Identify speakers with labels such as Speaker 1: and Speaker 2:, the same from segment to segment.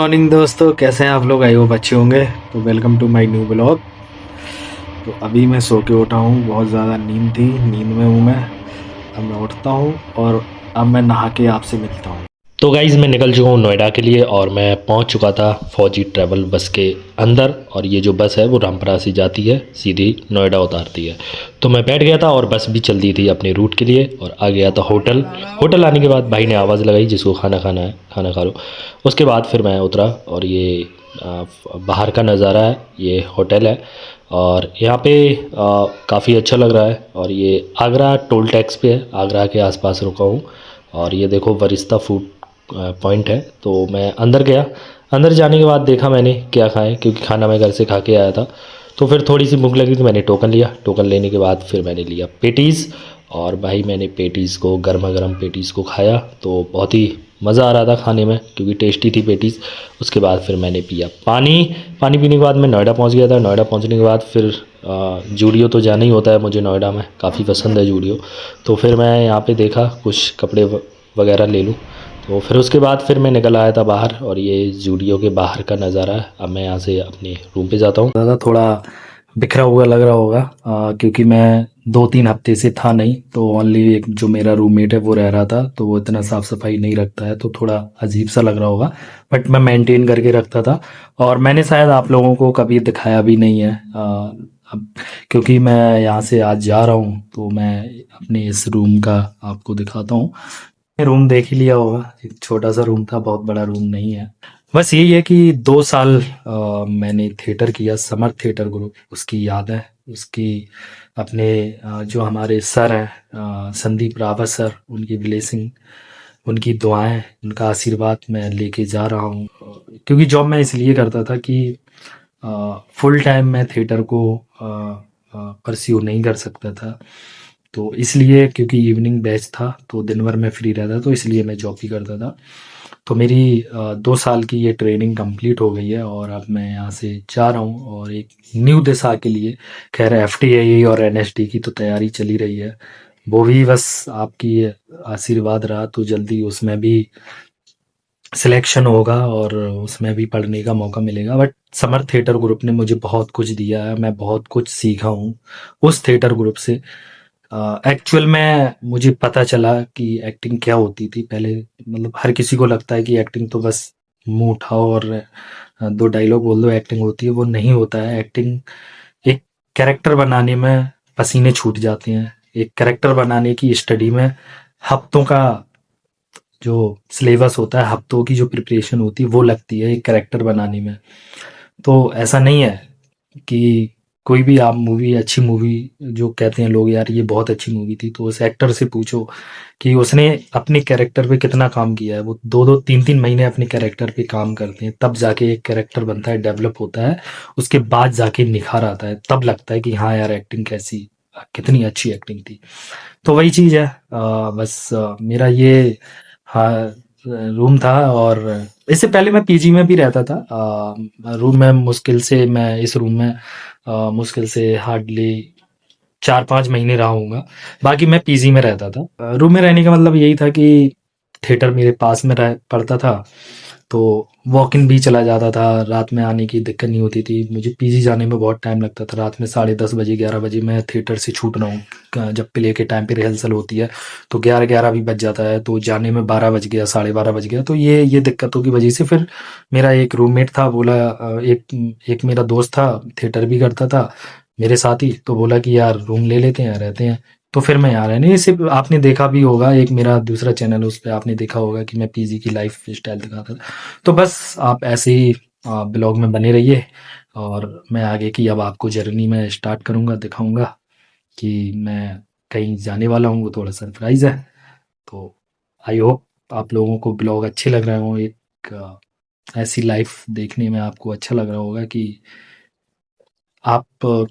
Speaker 1: Morning दोस्तों, कैसे हैं आप लोग? आई होप अच्छे होंगे। तो welcome to my new blog. तो अभी मैं सो के उठा हूँ, बहुत ज़्यादा नींद थी, नींद में हूँ मैं। अब मैं उठता हूँ और अब मैं नहा के आपसे मिलता हूँ।
Speaker 2: तो गाइज़ मैं निकल चुका हूँ नोएडा के लिए और मैं पहुँच चुका था फौजी ट्रैवल बस के अंदर। और ये जो बस है वो रामपुरा से जाती है, सीधी नोएडा उतारती है। तो मैं बैठ गया था और बस भी चल दी थी अपने रूट के लिए और आ गया था होटल। होटल आने के बाद भाई ने आवाज़ लगाई जिसको खाना खाना है खाना खा लो। उसके बाद फिर मैं उतरा और ये बाहर का नज़ारा है, ये होटल है। और यहाँ पे काफ़ी अच्छा लग रहा है। और ये आगरा टोल टैक्स पे है, आगरा के आसपास रुका हूँ। और ये देखो वरिस्ता फूड पॉइंट है। तो मैं अंदर गया, अंदर जाने के बाद देखा मैंने क्या खाएं, क्योंकि खाना मैं घर से खा के आया था। तो फिर थोड़ी सी भूख लगी तो मैंने टोकन लिया। टोकन लेने के बाद फिर मैंने लिया पेटीज़। और भाई मैंने पेटीज़ को गर्मा गर्म पेटीज़ को खाया तो बहुत ही मज़ा आ रहा था खाने में, क्योंकि टेस्टी थी पेटीज़। उसके बाद फिर मैंने पिया पानी। पानी पीने के बाद मैं नोएडा पहुंच गया था। नोएडा पहुंचने के बाद फिर जूडियो तो जाना ही होता है मुझे, नोएडा में काफ़ी पसंद है जूडियो। तो फिर मैं यहाँ पे देखा कुछ कपड़े वगैरह ले लूँ। तो फिर उसके बाद फिर मैं निकल आया था बाहर और ये जूडियो के बाहर का नज़ारा है। अब मैं यहाँ से अपने रूम पे जाता हूँ।
Speaker 1: ज़्यादा थोड़ा बिखरा हुआ लग रहा होगा, क्योंकि मैं 2-3 हफ्ते से था नहीं। तो ओनली एक जो मेरा रूममेट है वो रह रहा था, तो वो इतना साफ सफाई नहीं रखता है, तो थोड़ा अजीब सा लग रहा होगा। बट मैं मेंटेन करके रखता था। और मैंने शायद आप लोगों को कभी दिखाया भी नहीं है। अब क्योंकि मैं यहाँ से आज जा रहा हूँ, तो मैं अपने इस रूम का आपको दिखाता हूँ। रूम देख ही लिया होगा, एक छोटा सा रूम था, बहुत बड़ा रूम नहीं है। बस यही है कि 2 साल मैंने थिएटर किया, समर थिएटर ग्रुप, उसकी याद है। उसकी अपने जो हमारे सर हैं, संदीप रावत सर, उनकी ब्लेसिंग, उनकी दुआएं, उनका आशीर्वाद मैं लेके जा रहा हूँ। क्योंकि जॉब मैं इसलिए करता था कि फुल टाइम मैं थिएटर को परस्यू नहीं कर सकता था। तो इसलिए, क्योंकि इवनिंग बैच था तो दिन भर मैं फ्री रहता, तो इसलिए मैं जॉब ही करता था। तो मेरी 2 साल की ये ट्रेनिंग कंप्लीट हो गई है और अब मैं यहाँ से जा रहा हूँ और एक न्यू दिशा के लिए। खैर एफटीआई और एनएसडी की तो तैयारी चली रही है, वो भी बस आपकी आशीर्वाद रहा तो जल्दी उसमें भी सिलेक्शन होगा और उसमें भी पढ़ने का मौका मिलेगा। बट समर थिएटर ग्रुप ने मुझे बहुत कुछ दिया है, मैं बहुत कुछ सीखा हूँ उस थिएटर ग्रुप से। एक्चुअल में मुझे पता चला कि एक्टिंग क्या होती थी पहले। मतलब हर किसी को लगता है कि एक्टिंग तो बस मुंह उठाओ और 2 डायलॉग बोल दो, एक्टिंग होती है। वो नहीं होता है। एक्टिंग एक कैरेक्टर बनाने में पसीने छूट जाते हैं। एक कैरेक्टर बनाने की स्टडी में हफ्तों का जो सिलेबस होता है, हफ्तों की जो प्रिपरेशन होती है, वो लगती है एक कैरेक्टर बनाने में। तो ऐसा नहीं है कि कोई भी आप मूवी, अच्छी मूवी जो कहते हैं लोग, यार ये बहुत अच्छी मूवी थी, तो उस एक्टर से पूछो कि उसने अपने कैरेक्टर पे कितना काम किया है। वो 2-2 3-3 महीने अपने कैरेक्टर पे काम करते हैं, तब जाके एक कैरेक्टर बनता है, डेवलप होता है। उसके बाद जाके निखार आता है, तब लगता है कि हाँ यार एक्टिंग कैसी, कितनी अच्छी एक्टिंग थी। तो वही चीज़ है। बस मेरा ये, हाँ, रूम था। और इससे पहले मैं पीजी में भी रहता था। रूम में मुश्किल से, मैं इस रूम में मुश्किल से हार्डली 4-5 महीने रहा हूँगा। बाकी मैं पीजी में रहता था। रूम में रहने का मतलब यही था कि थिएटर मेरे पास में रह पड़ता था, तो वॉक इन भी चला जाता था। रात में आने की दिक्कत नहीं होती थी। मुझे पीजी जाने में बहुत टाइम लगता था। रात में 10:30 बजे, 11 बजे मैं थिएटर से छूट रहा हूँ। जब प्ले के टाइम पे रिहर्सल होती है तो 11-11 भी बज जाता है, तो जाने में 12 बज गया, 12:30 बज गया। तो ये दिक्कतों की वजह से फिर मेरा एक रूममेट था, बोला, एक एक मेरा दोस्त था, थिएटर भी करता था मेरे साथ ही, तो बोला कि यार रूम ले लेते हैं, रहते हैं। तो फिर मैं यहाँ रहने, सिर्फ आपने देखा भी होगा एक मेरा दूसरा चैनल है, उस पर आपने देखा होगा कि मैं पीजी की लाइफ स्टाइल दिखाता था। तो बस आप ऐसे ही ब्लॉग में बने रहिए और मैं आगे की अब आपको जर्नी में स्टार्ट करूँगा, दिखाऊंगा कि मैं कहीं जाने वाला हूँ। वो थोड़ा सरप्राइज़ है। तो आई होप आप लोगों को ब्लॉग अच्छे लग रहे हों। एक ऐसी लाइफ देखने में आपको अच्छा लग रहा होगा कि आप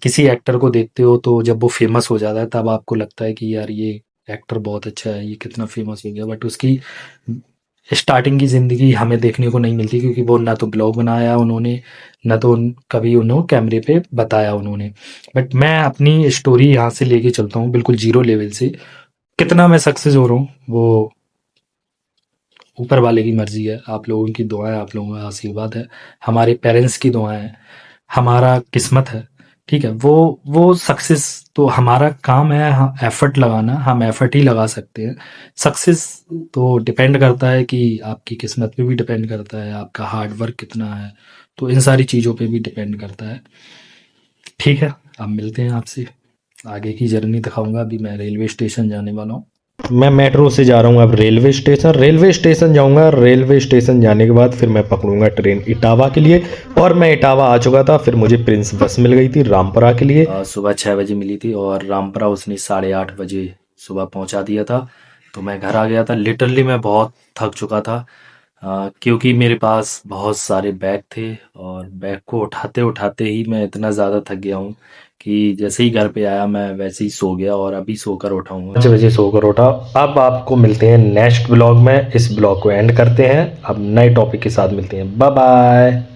Speaker 1: किसी एक्टर को देखते हो तो जब वो फेमस हो जाता है तब आपको लगता है कि यार ये एक्टर बहुत अच्छा है, ये कितना फेमस हो गया। बट उसकी स्टार्टिंग की ज़िंदगी हमें देखने को नहीं मिलती, क्योंकि वो ना तो ब्लॉग बनाया उन्होंने, ना तो कभी उन्होंने कैमरे पे बताया उन्होंने। बट मैं अपनी स्टोरी यहाँ से लेके चलता हूँ बिल्कुल जीरो लेवल से। कितना मैं सक्सेस हो रहा हूँ वो ऊपर वाले की मर्ज़ी है, आप लोगों की दुआएँ, आप लोगों का आशीर्वाद है, हमारे पेरेंट्स की दुआएँ हैं, हमारा किस्मत है, ठीक है? वो सक्सेस तो हमारा काम है, एफ़र्ट लगाना, हम एफ़र्ट ही लगा सकते हैं। सक्सेस तो डिपेंड करता है कि आपकी किस्मत पे भी डिपेंड करता है, आपका हार्ड वर्क कितना है, तो इन सारी चीज़ों पे भी डिपेंड करता है। ठीक है, अब मिलते हैं आपसे, आगे की जर्नी दिखाऊँगा। अभी मैं रेलवे स्टेशन जाने वाला हूँ।
Speaker 2: मैं मेट्रो से जा रहा हूँ अब रेलवे स्टेशन जाऊँगा। रेलवे स्टेशन जाने के बाद फिर मैं पकड़ूंगा ट्रेन इटावा के लिए, और मैं इटावा आ चुका था। फिर मुझे प्रिंस बस मिल गई थी रामपुरा के लिए।
Speaker 1: सुबह 6 बजे मिली थी और रामपुरा उसने 8:30 बजे सुबह पहुंचा दिया था। तो मैं घर आ गया था। लिटरली मैं बहुत थक चुका था, क्योंकि मेरे पास बहुत सारे बैग थे और बैग को उठाते उठाते ही मैं इतना ज़्यादा थक गया हूँ कि जैसे ही घर पे आया मैं वैसे ही सो गया और अभी सोकर उठा हूँ।
Speaker 2: 5 बजे सोकर उठा। अब आपको मिलते हैं नेक्स्ट ब्लॉग में। इस ब्लॉग को एंड करते हैं, अब नए टॉपिक के साथ मिलते हैं। Bye bye.